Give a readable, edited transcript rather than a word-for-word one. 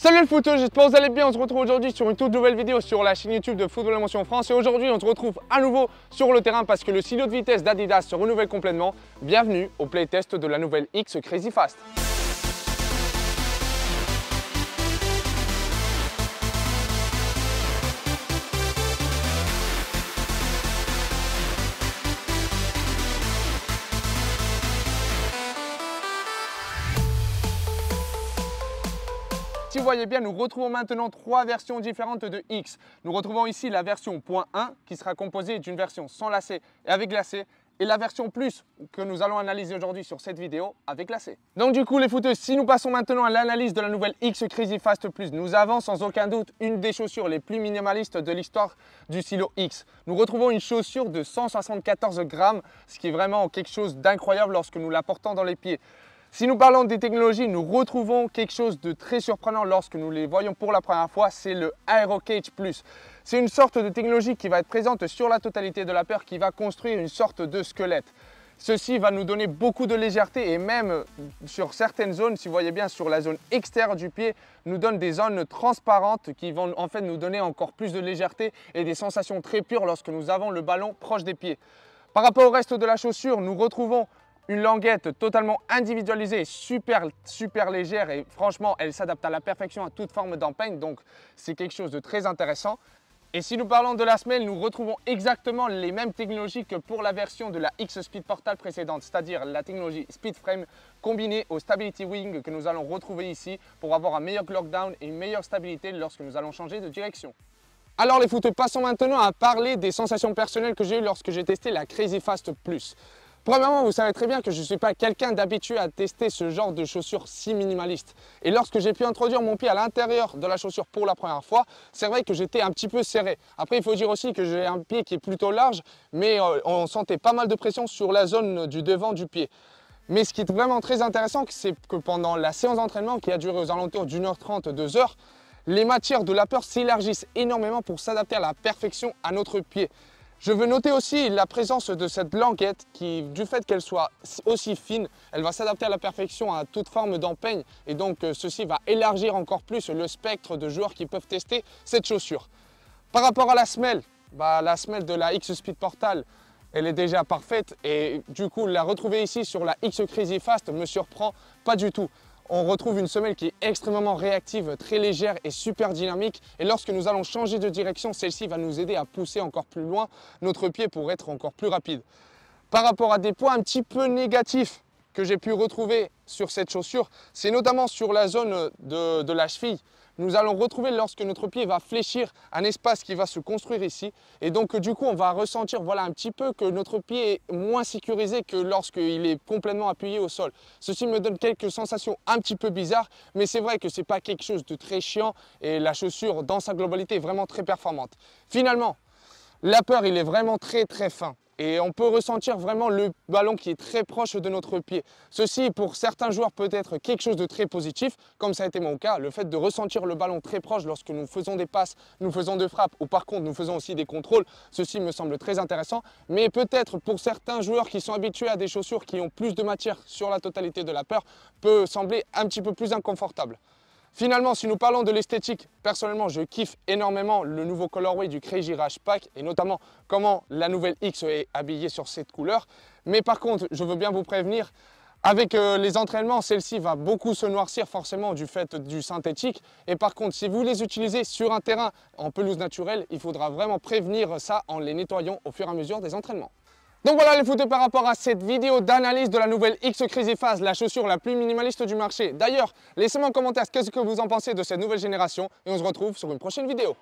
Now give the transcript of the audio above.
Salut le footeux, j'espère que vous allez bien. On se retrouve aujourd'hui sur une toute nouvelle vidéo sur la chaîne YouTube de Football Émotion France. Et aujourd'hui, on se retrouve à nouveau sur le terrain parce que le stylo de vitesse d'Adidas se renouvelle complètement. Bienvenue au playtest de la nouvelle X Crazy Fast. Si vous voyez bien, nous retrouvons maintenant trois versions différentes de X. Nous retrouvons ici la version .1 qui sera composée d'une version sans lacet et avec lacet, et la version plus que nous allons analyser aujourd'hui sur cette vidéo avec lacet. Donc du coup les footeux, si nous passons maintenant à l'analyse de la nouvelle X Crazy Fast Plus, nous avons sans aucun doute une des chaussures les plus minimalistes de l'histoire du stylo X. Nous retrouvons une chaussure de 174 grammes, ce qui est vraiment quelque chose d'incroyable lorsque nous la portons dans les pieds. Si nous parlons des technologies, nous retrouvons quelque chose de très surprenant lorsque nous les voyons pour la première fois, c'est le AeroCage Plus. C'est une sorte de technologie qui va être présente sur la totalité de la paire, qui va construire une sorte de squelette. Ceci va nous donner beaucoup de légèreté et même sur certaines zones, si vous voyez bien sur la zone extérieure du pied, nous donne des zones transparentes qui vont en fait nous donner encore plus de légèreté et des sensations très pures lorsque nous avons le ballon proche des pieds. Par rapport au reste de la chaussure, nous retrouvons une languette totalement individualisée, super légère et franchement, elle s'adapte à la perfection à toute forme d'empeigne, donc c'est quelque chose de très intéressant. Et si nous parlons de la semelle, nous retrouvons exactement les mêmes technologies que pour la version de la X Speed Portal précédente, c'est-à-dire la technologie Speed Frame combinée au Stability Wing que nous allons retrouver ici pour avoir un meilleur lockdown et une meilleure stabilité lorsque nous allons changer de direction. Alors les footeux, passons maintenant à parler des sensations personnelles que j'ai eues lorsque j'ai testé la Crazy Fast Plus. Premièrement, vous savez très bien que je ne suis pas quelqu'un d'habitué à tester ce genre de chaussures si minimalistes. Et lorsque j'ai pu introduire mon pied à l'intérieur de la chaussure pour la première fois, c'est vrai que j'étais un petit peu serré. Après, il faut dire aussi que j'ai un pied qui est plutôt large, mais on sentait pas mal de pression sur la zone du devant du pied. Mais ce qui est vraiment très intéressant, c'est que pendant la séance d'entraînement qui a duré aux alentours d'1h30, 2h, les matières de la paire s'élargissent énormément pour s'adapter à la perfection à notre pied. Je veux noter aussi la présence de cette languette qui, du fait qu'elle soit aussi fine, elle va s'adapter à la perfection à toute forme d'empeigne et donc ceci va élargir encore plus le spectre de joueurs qui peuvent tester cette chaussure. Par rapport à la semelle, la semelle de la X Speed Portal, elle est déjà parfaite et du coup la retrouver ici sur la X Crazy Fast me surprend pas du tout. On retrouve une semelle qui est extrêmement réactive, très légère et super dynamique. Et lorsque nous allons changer de direction, celle-ci va nous aider à pousser encore plus loin notre pied pour être encore plus rapide. Par rapport à des points un petit peu négatifs que j'ai pu retrouver sur cette chaussure, c'est notamment sur la zone de la cheville. Nous allons retrouver lorsque notre pied va fléchir un espace qui va se construire ici. Et donc du coup, on va ressentir un petit peu que notre pied est moins sécurisé que lorsqu'il est complètement appuyé au sol. Ceci me donne quelques sensations un petit peu bizarres, mais c'est vrai que ce n'est pas quelque chose de très chiant et la chaussure dans sa globalité est vraiment très performante. Finalement, l'upper il est vraiment très fin. Et on peut ressentir vraiment le ballon qui est très proche de notre pied. Ceci, pour certains joueurs, peut être quelque chose de très positif, comme ça a été mon cas. Le fait de ressentir le ballon très proche lorsque nous faisons des passes, nous faisons des frappes, ou par contre nous faisons aussi des contrôles, ceci me semble très intéressant. Mais peut-être pour certains joueurs qui sont habitués à des chaussures qui ont plus de matière sur la totalité de la paire, peut sembler un petit peu plus inconfortable. Finalement, si nous parlons de l'esthétique, personnellement, je kiffe énormément le nouveau colorway du Crazy Rush Pack et notamment comment la nouvelle X est habillée sur cette couleur. Mais par contre, je veux bien vous prévenir, avec les entraînements, celle-ci va beaucoup se noircir forcément du fait du synthétique. Et par contre, si vous les utilisez sur un terrain en pelouse naturelle, il faudra vraiment prévenir ça en les nettoyant au fur et à mesure des entraînements. Donc voilà les footeux par rapport à cette vidéo d'analyse de la nouvelle X Crazy Fast, la chaussure la plus minimaliste du marché. D'ailleurs, laissez-moi en commentaire ce que vous en pensez de cette nouvelle génération et on se retrouve sur une prochaine vidéo.